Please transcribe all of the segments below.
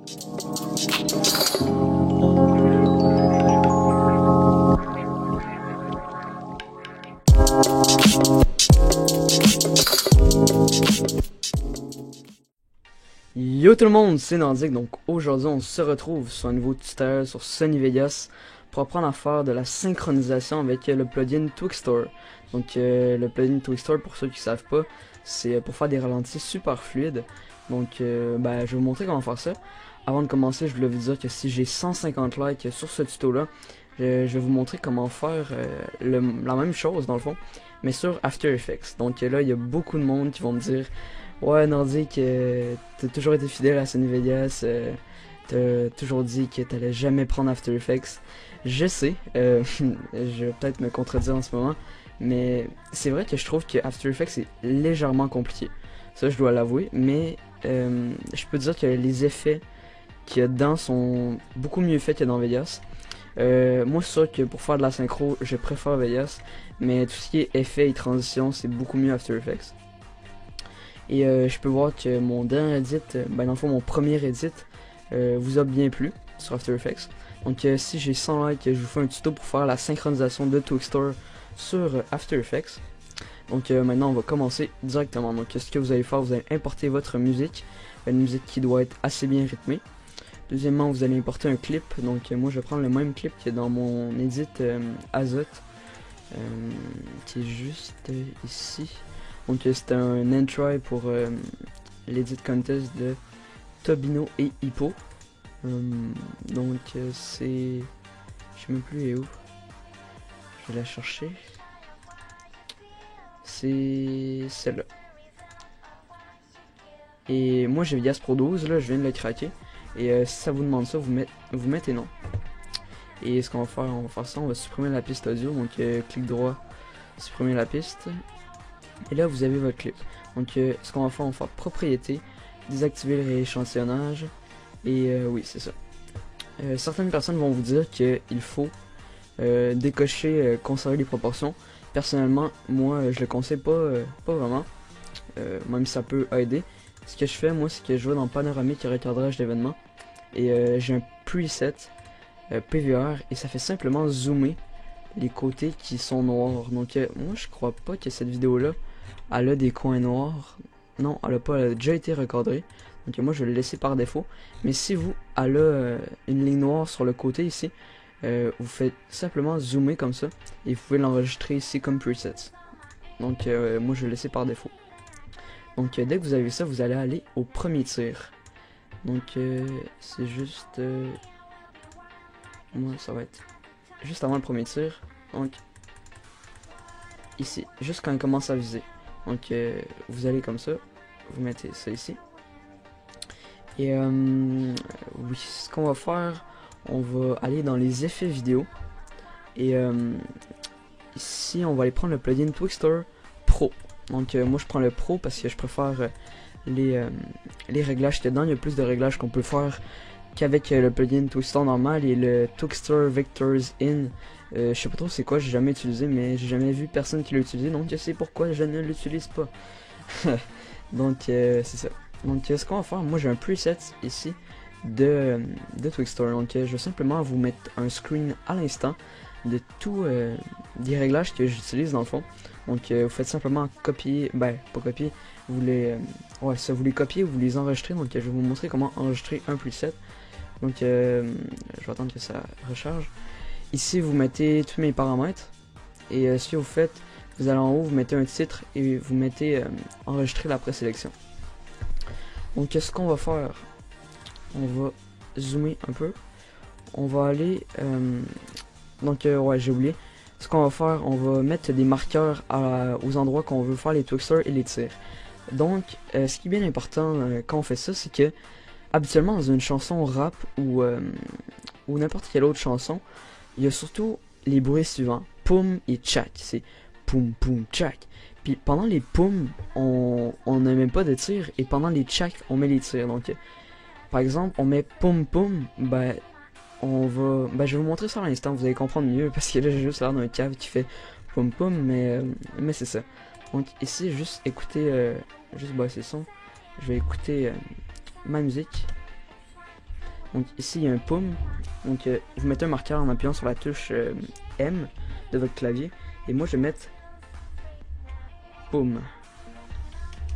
Yo tout le monde, c'est Nordic, donc aujourd'hui on se retrouve sur un nouveau tutoriel sur Sony Vegas pour apprendre à faire de la synchronisation avec le plugin Twixtor. Donc le plugin Twixtor, pour ceux qui ne savent pas, c'est pour faire des ralentis super fluides. Donc je vais vous montrer comment faire ça. Avant de commencer, je voulais vous dire que si j'ai 150 likes sur ce tuto là, je vais vous montrer comment faire la même chose dans le fond, mais sur After Effects. Donc là il y a beaucoup de monde qui vont me dire: ouais, Nordic, t'as toujours été fidèle à Sony Vegas, t'as toujours dit que t'allais jamais prendre After Effects. Je sais, je vais peut-être me contredire en ce moment, mais c'est vrai que je trouve que After Effects est légèrement compliqué. Ça, je dois l'avouer, mais je peux dire que les effets qu'il y a dedans sont beaucoup mieux faits que dans Vegas. Moi, c'est sûr que pour faire de la synchro, je préfère Vegas, mais tout ce qui est effets et transition, c'est beaucoup mieux After Effects. Et je peux voir que mon dernier edit, dans le fond mon premier edit, vous a bien plu sur After Effects. Donc si j'ai 100 likes, je vous fais un tuto pour faire la synchronisation de Twixtor sur After Effects. Donc maintenant on va commencer directement. Donc ce que vous allez faire, vous allez importer votre musique, une musique qui doit être assez bien rythmée. Deuxièmement, vous allez importer un clip. Donc moi je vais prendre le même clip que dans mon edit Azote, qui est juste ici. Donc c'est un entry pour l'edit contest de Tobino et Hippo. Donc c'est... je sais même plus il est où. Je vais la chercher. C'est celle-là. Et moi j'ai Vegas Pro 12, là je viens de le craquer. Et si ça vous demande ça, vous mettez non. Et ce qu'on va faire, ça, on va supprimer la piste audio. Donc clic droit, supprimer la piste. Et là vous avez votre clip. Donc ce qu'on va faire, on va faire propriété, désactiver le rééchantillonnage. Et oui, c'est ça. Certaines personnes vont vous dire qu'il faut décocher conserver les proportions. Personnellement, moi je le conseille pas vraiment, même si ça peut aider. Ce que je fais, moi, c'est que je vais dans panoramique et recadrage d'événements. Et j'ai un preset PVR et ça fait simplement zoomer les côtés qui sont noirs. Donc moi je crois pas que cette vidéo là elle a des coins noirs. Non, elle a déjà été recadrée. Donc moi je vais le laisser par défaut. Mais si vous, elle a une ligne noire sur le côté ici, vous faites simplement zoomer comme ça et vous pouvez l'enregistrer ici comme preset. Donc moi je vais le laisser par défaut. Donc dès que vous avez ça, vous allez aller au premier tir. Donc c'est juste moi ça va être juste avant le premier tir. Donc ici, juste quand il commence à viser. Donc vous allez comme ça, vous mettez ça ici. Et oui, ce qu'on va faire, on va aller dans les effets vidéo. Et ici, on va aller prendre le plugin Twixtor Pro. Donc moi je prends le Pro parce que je préfère les réglages qu'il y a dedans. Il y a plus de réglages qu'on peut faire qu'avec le plugin Twixtor normal et le Twixtor Vectors In. Je sais pas trop c'est quoi, j'ai jamais utilisé, mais j'ai jamais vu personne qui l'a utilisé, donc je sais pourquoi je ne l'utilise pas. Donc c'est ça. Donc ce qu'on va faire, moi j'ai un preset ici de Twixtor. Donc je vais simplement vous mettre un screen à l'instant de tous des réglages que j'utilise dans le fond. Donc vous faites simplement copier, pas copier, vous les vous les copiez, vous les enregistrez. Donc je vais vous montrer comment enregistrer un preset. Donc je vais attendre que ça recharge. Ici vous mettez tous mes paramètres et ce que vous faites, vous allez en haut, vous mettez un titre et vous mettez enregistrer la présélection. Donc ce qu'on va faire, on va zoomer un peu, on va aller donc ouais, j'ai oublié. Ce qu'on va faire, on va mettre des marqueurs aux endroits qu'on veut faire les Twixtor et les tirs. Donc ce qui est bien important quand on fait ça, c'est que habituellement dans une chanson rap ou n'importe quelle autre chanson, il y a surtout les bruits suivants, poum et tchac. C'est poum poum tchac. Puis pendant les poum, on n'a même pas de tir, et pendant les tchac, on met les tirs. Donc par exemple, on met poum poum, on va, je vais vous montrer ça à l'instant, vous allez comprendre mieux, parce que là j'ai juste l'air d'un cave qui fait poum poum, mais c'est ça. Donc ici, juste écouter, juste baisser le son, je vais écouter ma musique. Donc ici il y a un poum. Donc vous mettez un marqueur en appuyant sur la touche M de votre clavier. Et moi je vais mettre poum.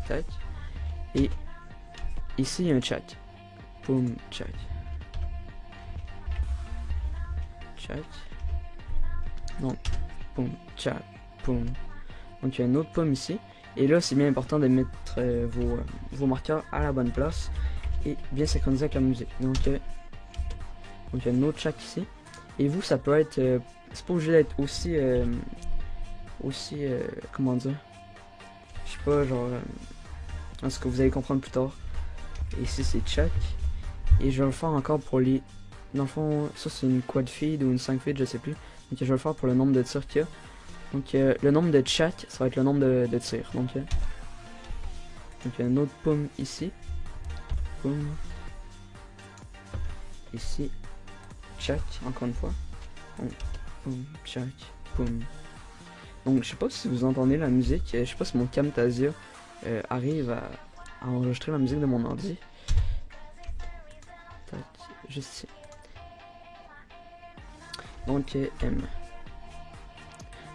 Tac. Et ici il y a un chat. Poum, chat. Chat. Donc poum, chat, poum. Donc il y a un autre poum ici. Et là c'est bien important de mettre vos marqueurs à la bonne place et bien synchroniser avec la musique. Donc il y a un autre chat ici. Et vous, ça peut être, c'est pas obligé d'être aussi, comment dire, je sais pas, genre, en ce que vous allez comprendre plus tard. Et ici c'est chat. Et je vais le faire encore pour les, dans le fond, ça c'est une quad feed ou une 5 feed, je sais plus. Donc je vais le faire pour le nombre de tirs qu'il y a. Donc le nombre de chat, ça va être le nombre de tirs. Donc il y a un autre poum ici. Poum. Ici. Chat, encore une fois. Poum, chat, poum. Donc je sais pas si vous entendez la musique. Je sais pas si mon Camtasia arrive à enregistrer la musique de mon ordi. Tac, juste ici. Donc M.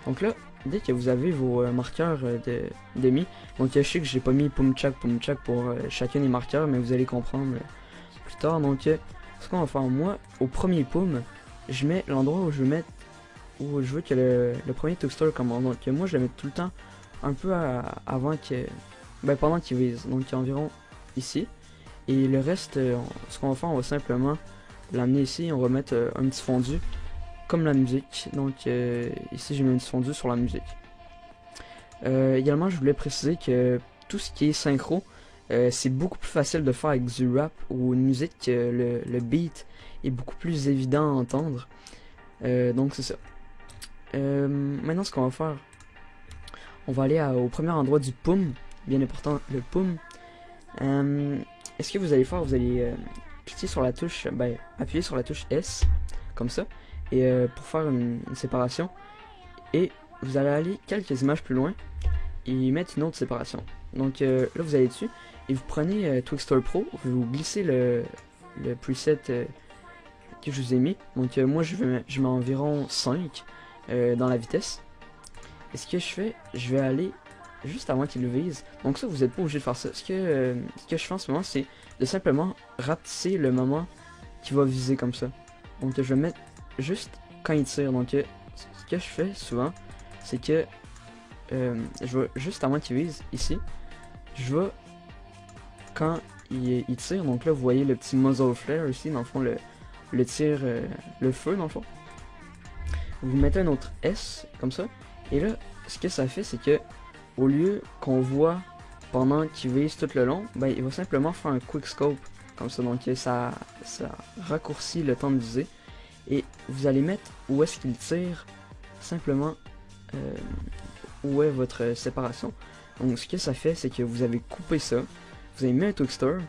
Donc là, dès que vous avez vos marqueurs de mi, donc je sais que j'ai pas mis poum chak pour chacun des marqueurs, mais vous allez comprendre plus tard. Donc ce qu'on va faire, moi, au premier poum, je mets l'endroit où je veux que le premier Twixtor commence. Donc moi je le mets tout le temps un peu avant que, pendant qu'il vise, donc environ ici. Et le reste, ce qu'on va faire, on va simplement l'amener ici, on va mettre un petit fondu comme la musique. Donc ici j'ai mis un petit fondu sur la musique. Également je voulais préciser que tout ce qui est synchro, c'est beaucoup plus facile de faire avec du rap ou une musique que le beat est beaucoup plus évident à entendre. Donc c'est ça. Maintenant ce qu'on va faire, on va aller au premier endroit du poum, bien important, le poum. Est-ce que vous allez faire, vous allez cliquer sur la touche, appuyer sur la touche S, comme ça, et pour faire une séparation, et vous allez aller quelques images plus loin et mettre une autre séparation. Donc là vous allez dessus et vous prenez Twixtor Pro, vous glissez le preset que je vous ai mis. Donc moi je mets environ 5 dans la vitesse. Et ce que je fais, je vais aller juste avant qu'il le vise. Donc ça vous n'êtes pas obligé de faire ça. Ce que je fais en ce moment, c'est de simplement rapetisser le moment qui va viser comme ça. Donc je vais mettre juste quand il tire. Donc ce que je fais souvent, c'est que je vais juste avant qu'il vise ici, je vais quand il tire. Donc là vous voyez le petit muzzle flare ici, dans le fond le tir, le feu dans le fond. Vous mettez un autre S comme ça, et là ce que ça fait, c'est que au lieu qu'on voit pendant qu'il vise tout le long, il va simplement faire un quick scope comme ça. Donc ça raccourcit le temps de viser, et vous allez mettre où est-ce qu'il tire, simplement où est votre séparation. Donc ce que ça fait, c'est que vous avez coupé ça, vous avez mis un Twixtor,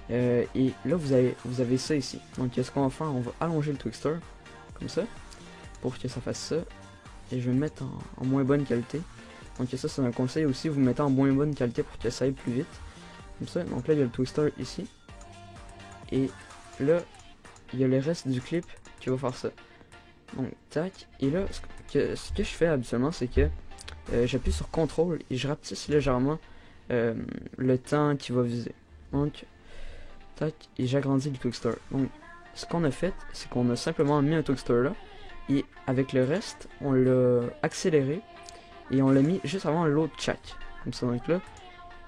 et là vous avez ça ici. Donc ce qu'on va faire, on va allonger le Twixtor comme ça pour que ça fasse ça, et je vais le mettre en moins bonne qualité. Donc ça c'est un conseil aussi, vous mettez en moins bonne qualité pour que ça aille plus vite comme ça. Donc là il y a le Twixtor ici, et là il y a le reste du clip qui va faire ça. Donc tac, et là ce que je fais habituellement, c'est que j'appuie sur CTRL et je rapetisse légèrement le temps qui va viser. Donc tac, et j'agrandis le Twixtor. Donc ce qu'on a fait, c'est qu'on a simplement mis un Twixtor là, et avec le reste on l'a accéléré et on l'a mis juste avant l'autre chat comme ça. Donc là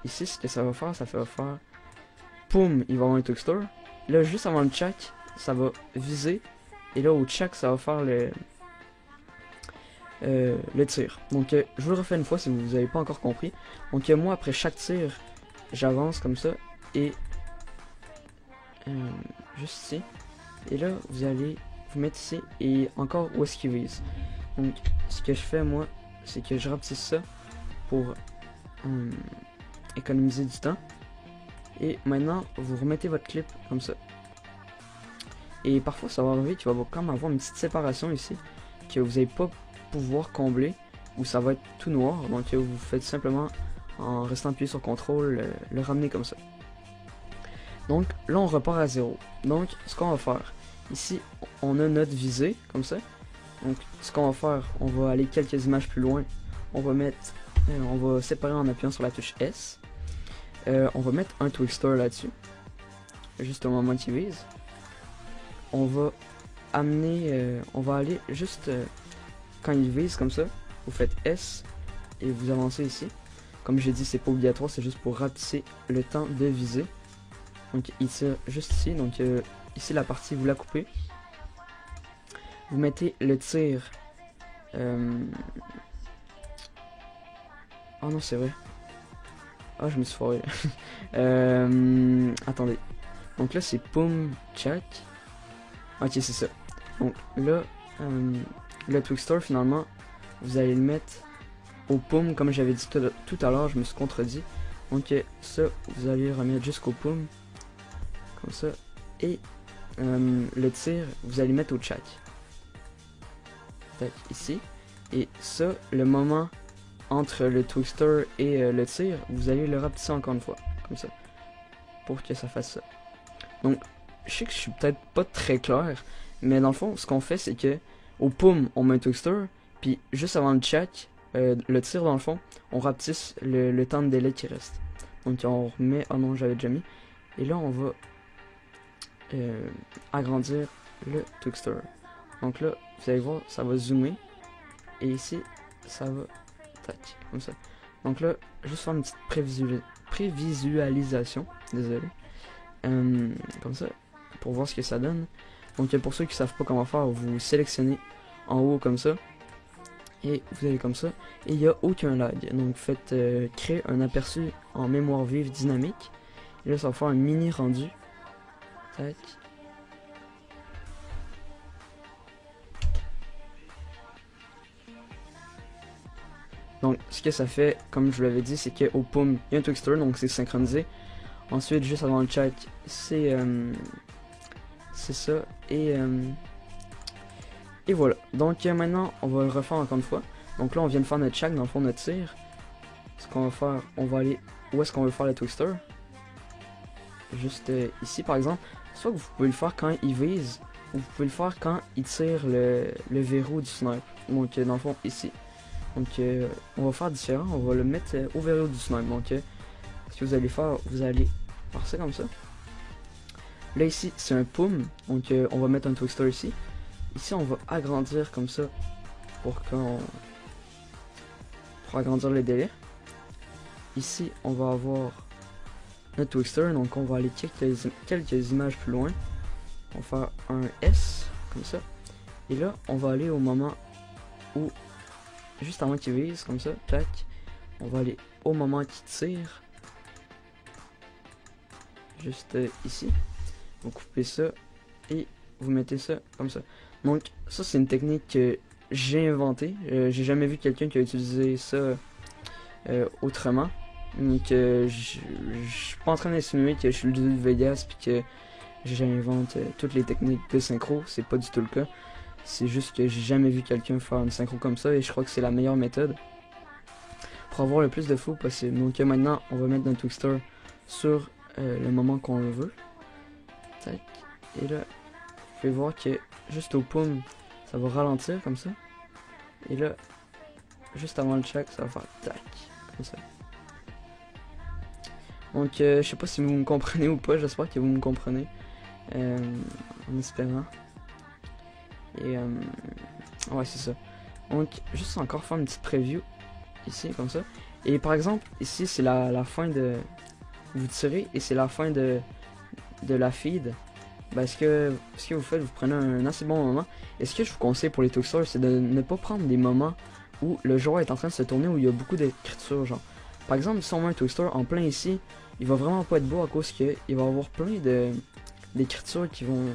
ici ce que ça va faire, poum, il va avoir un Twixtor. Là juste avant le chat ça va viser, et là au chat ça va faire le tir. Donc je vous le refais une fois si vous n'avez pas encore compris. Donc moi après chaque tir j'avance comme ça, et juste ici, et là vous allez vous mettre ici et encore où est-ce qu'il vise. Donc ce que je fais moi, c'est que je rapetisse ça pour économiser du temps, et maintenant vous remettez votre clip comme ça. Et parfois ça va arriver qu'il va quand même avoir une petite séparation ici que vous n'allez pas pouvoir combler, où ça va être tout noir. Donc vous faites simplement, en restant appuyé sur CTRL, le ramener comme ça. Donc là on repart à 0. Donc ce qu'on va faire, ici on a notre visée comme ça. Donc ce qu'on va faire, on va aller quelques images plus loin. On va mettre, on va séparer en appuyant sur la touche S. On va mettre un Twixtor là-dessus, juste au moment qu'il vise. On va amener, on va aller juste quand il vise comme ça, vous faites S et vous avancez ici. Comme j'ai dit, c'est pas obligatoire, c'est juste pour rapetisser le temps de viser. Donc il tire juste ici, donc ici la partie vous la coupez. Vous mettez le tir. Oh non, c'est vrai. Ah, je me suis foiré. Attendez. Donc là, c'est Poum Chak. Ok, c'est ça. Donc là, le Twixtor, finalement, vous allez le mettre au Poum, comme j'avais dit tout à l'heure, je me suis contredit. Donc ça, vous allez le remettre jusqu'au Poum. Comme ça. Et le tir, vous allez mettre au Chak. Tac, ici. Et ça, le moment entre le Twixtor et le tir, vous allez le rapetisser encore une fois, comme ça, pour que ça fasse ça. Donc, je sais que je suis peut-être pas très clair, mais dans le fond, ce qu'on fait, c'est que au Poum, on met un Twixtor, puis juste avant le Chak, le tir dans le fond, on rapetisse le temps de délai qui reste. Donc on remet, oh non, j'avais déjà mis, et là on va agrandir le Twixtor. Donc là, vous allez voir, ça va zoomer, et ici, ça va tac, comme ça. Donc là, juste faire une petite prévisualisation, désolé, comme ça, pour voir ce que ça donne. Donc pour ceux qui savent pas comment faire, vous sélectionnez en haut comme ça, et vous allez comme ça, et il n'y a aucun lag. Donc faites créer un aperçu en mémoire vive dynamique, et là ça va faire un mini rendu, tac. Donc, ce que ça fait, comme je vous l'avais dit, c'est qu'au Poum, il y a un Twixtor, donc c'est synchronisé. Ensuite, juste avant le Chak, c'est ça. Et voilà. Donc, maintenant, on va le refaire encore une fois. Donc là, on vient de faire notre Chak, dans le fond, notre tir. Ce qu'on va faire, on va aller... Où est-ce qu'on veut faire le Twixtor? Juste ici, par exemple. Soit que vous pouvez le faire quand il vise, ou vous pouvez le faire quand il tire le verrou du snipe. Donc, dans le fond, ici. Donc on va faire différent, on va le mettre au verrou du snipe. Donc ce que vous allez faire ça comme ça. Là ici c'est un Poum, donc on va mettre un Twixtor ici. Ici on va agrandir comme ça pour agrandir le délai. Ici on va avoir notre Twixtor, donc on va aller quelques images plus loin. On va faire un S comme ça. Et là on va aller au moment où juste avant qu'il vise, comme ça, tac. On va aller au moment qu'il tire. Juste ici. Vous coupez ça et vous mettez ça comme ça. Donc ça c'est une technique que j'ai inventée. J'ai jamais vu quelqu'un qui a utilisé ça autrement. Donc je suis pas en train d'insinuer que je suis le dieu de Vegas puis que j'invente toutes les techniques de synchro. C'est pas du tout le cas. C'est juste que j'ai jamais vu quelqu'un faire une synchro comme ça et je crois que c'est la meilleure méthode pour avoir le plus de flow possible. Donc maintenant, on va mettre notre Twixtor sur le moment qu'on le veut. Tac. Et là, vous pouvez voir que juste au Poum, ça va ralentir comme ça. Et là, juste avant le Chak, ça va faire tac, comme ça. Donc je sais pas si vous me comprenez ou pas, j'espère que vous me comprenez. En espérant. Et ouais, c'est ça. Donc juste encore faire une petite preview ici comme ça. Et par exemple ici c'est la fin de, vous tirez et c'est la fin de la feed. Ben, ce que vous faites, vous prenez un assez bon moment. Et ce que je vous conseille pour les Twixtors, c'est de ne pas prendre des moments où le joueur est en train de se tourner, où il y a beaucoup d'écriture, genre. Par exemple, si on met un Twixtor en plein ici, il va vraiment pas être beau à cause qu'il va avoir plein d'écritures qui vont,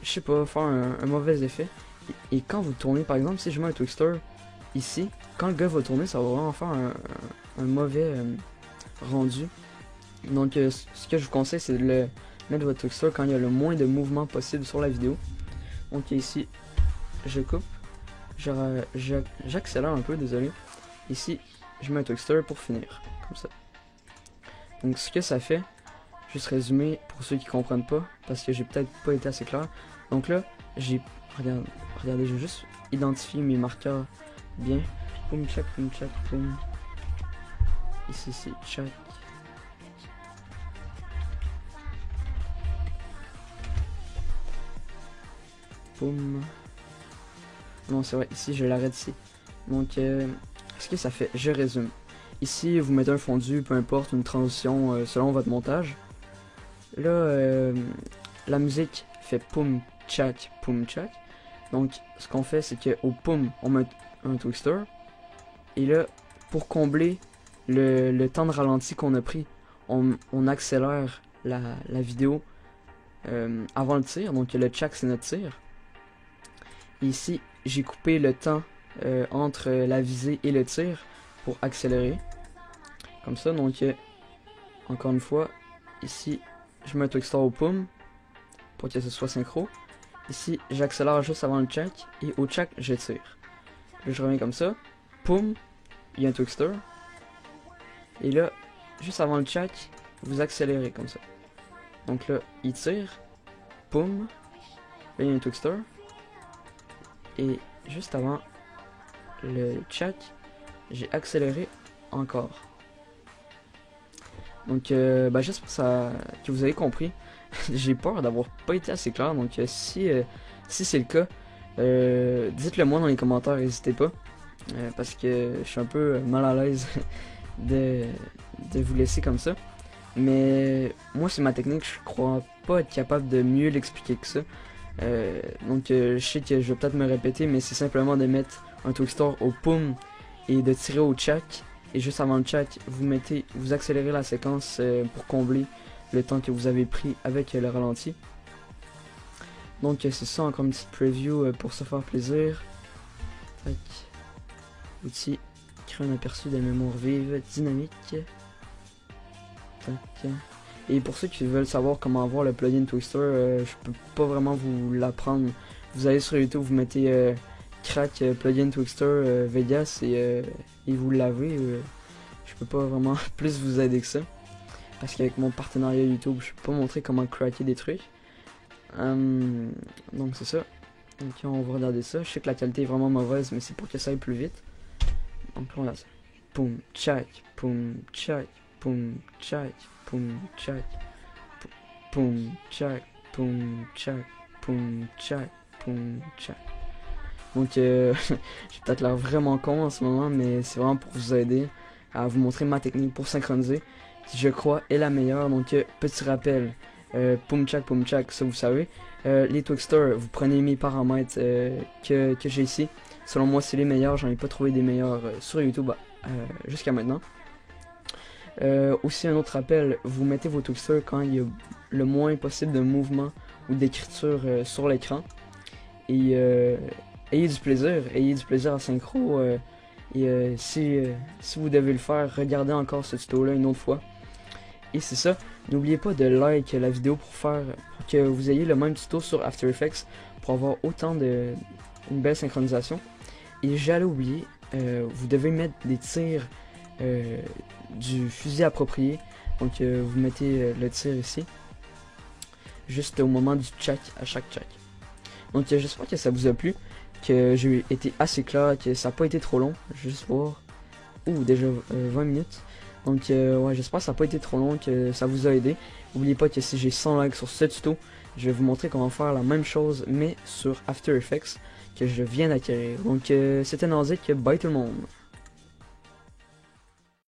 je sais pas, faire un mauvais effet. Et quand vous tournez, par exemple, si je mets un Twixtor ici, quand le gars va tourner, ça va vraiment faire un mauvais rendu. Donc ce que je vous conseille, c'est de mettre votre Twixtor quand il y a le moins de mouvement possible sur la vidéo. Donc ici, je coupe, j'accélère un peu, désolé. Ici, je mets un Twixtor pour finir, comme ça. Donc ce que ça fait, juste résumer pour ceux qui comprennent pas, parce que j'ai peut-être pas été assez clair. Donc là, regardez, j'ai juste identifié mes marqueurs bien. Poum, tchac, poum. Ici, c'est tchac. Poum. Non, c'est vrai, ici, je l'arrête ici. Donc, ce que ça fait, je résume. Ici, vous mettez un fondu, peu importe, une transition selon votre montage. Là, la musique fait poum, tchac, poum, tchac. Donc, ce qu'on fait, c'est qu'au poum, on met un twister. Et là, pour combler le temps de ralenti qu'on a pris, on accélère la vidéo avant le tir. Donc, le tchac, c'est notre tir. Et ici, j'ai coupé le temps entre la visée et le tir pour accélérer. Comme ça, donc, encore une fois, ici, je mets un twister au poum pour que ce soit synchro. Ici, j'accélère juste avant le tchac et au tchac, je tire. Là, je reviens comme ça. Poum, il y a un twister. Et là, juste avant le tchac, vous accélérez comme ça. Donc là, il tire. Poum. Là, il y a un twister. Et juste avant le tchac, j'ai accéléré encore. Donc, j'espère que vous avez compris. J'ai peur d'avoir pas été assez clair. Donc, si c'est le cas, dites-le moi dans les commentaires, n'hésitez pas. Parce que je suis un peu mal à l'aise de vous laisser comme ça. Mais moi, c'est ma technique. Je crois pas être capable de mieux l'expliquer que ça. Donc, je sais que je vais peut-être me répéter, mais c'est simplement de mettre un twister au poum et de tirer au tchac. Et juste avant le tchac, vous accélérez la séquence pour combler le temps que vous avez pris avec le ralenti. Donc c'est ça, encore une petite preview pour se faire plaisir. Tac. Outil, créer un aperçu de mémoire vive, dynamique. Tac. Et pour ceux qui veulent savoir comment avoir le plugin Twister, je peux pas vraiment vous l'apprendre. Vous allez sur YouTube, vous mettez crack plugin Twister Vegas et vous l'avez. Je peux pas vraiment plus vous aider que ça. Parce qu'avec mon partenariat YouTube, je peux pas montrer comment cracker des trucs. Donc c'est ça. Donc on va regarder ça. Je sais que la qualité est vraiment mauvaise, mais c'est pour que ça aille plus vite. Donc là on regarde ça. Poum, tchac, poum, tchac, poum, tchac, poum, tchac, poum, tchac, poum, tchac, poum, tchac, poum, tchac. Donc j'ai peut-être l'air vraiment con en ce moment, mais c'est vraiment pour vous aider à vous montrer ma technique pour synchroniser, qui je crois est la meilleure. Donc petit rappel, poum tchac, ça vous savez. Les Twixter, vous prenez mes paramètres que j'ai ici. Selon moi, c'est les meilleurs. J'en ai pas trouvé des meilleurs sur YouTube jusqu'à maintenant. Aussi un autre rappel, vous mettez vos Twixter quand il y a le moins possible de mouvement ou d'écriture sur l'écran. Et ayez du plaisir à synchro. Si vous devez le faire, regardez encore ce tuto là une autre fois. Et c'est ça, n'oubliez pas de like la vidéo pour que vous ayez le même tuto sur After Effects pour avoir autant une belle synchronisation. Et j'allais oublier, vous devez mettre des tirs du fusil approprié. Donc vous mettez le tir ici, juste au moment du tchac, à chaque tchac. Donc j'espère que ça vous a plu, que j'ai été assez clair, que ça n'a pas été trop long. Je vais juste voir. Ouh, déjà 20 minutes. Donc ouais, j'espère que ça n'a pas été trop long, que ça vous a aidé. N'oubliez pas que si j'ai 100 likes sur ce tuto, je vais vous montrer comment faire la même chose, mais sur After Effects, que je viens d'acquérir. Donc c'était Nazik, bye tout le monde.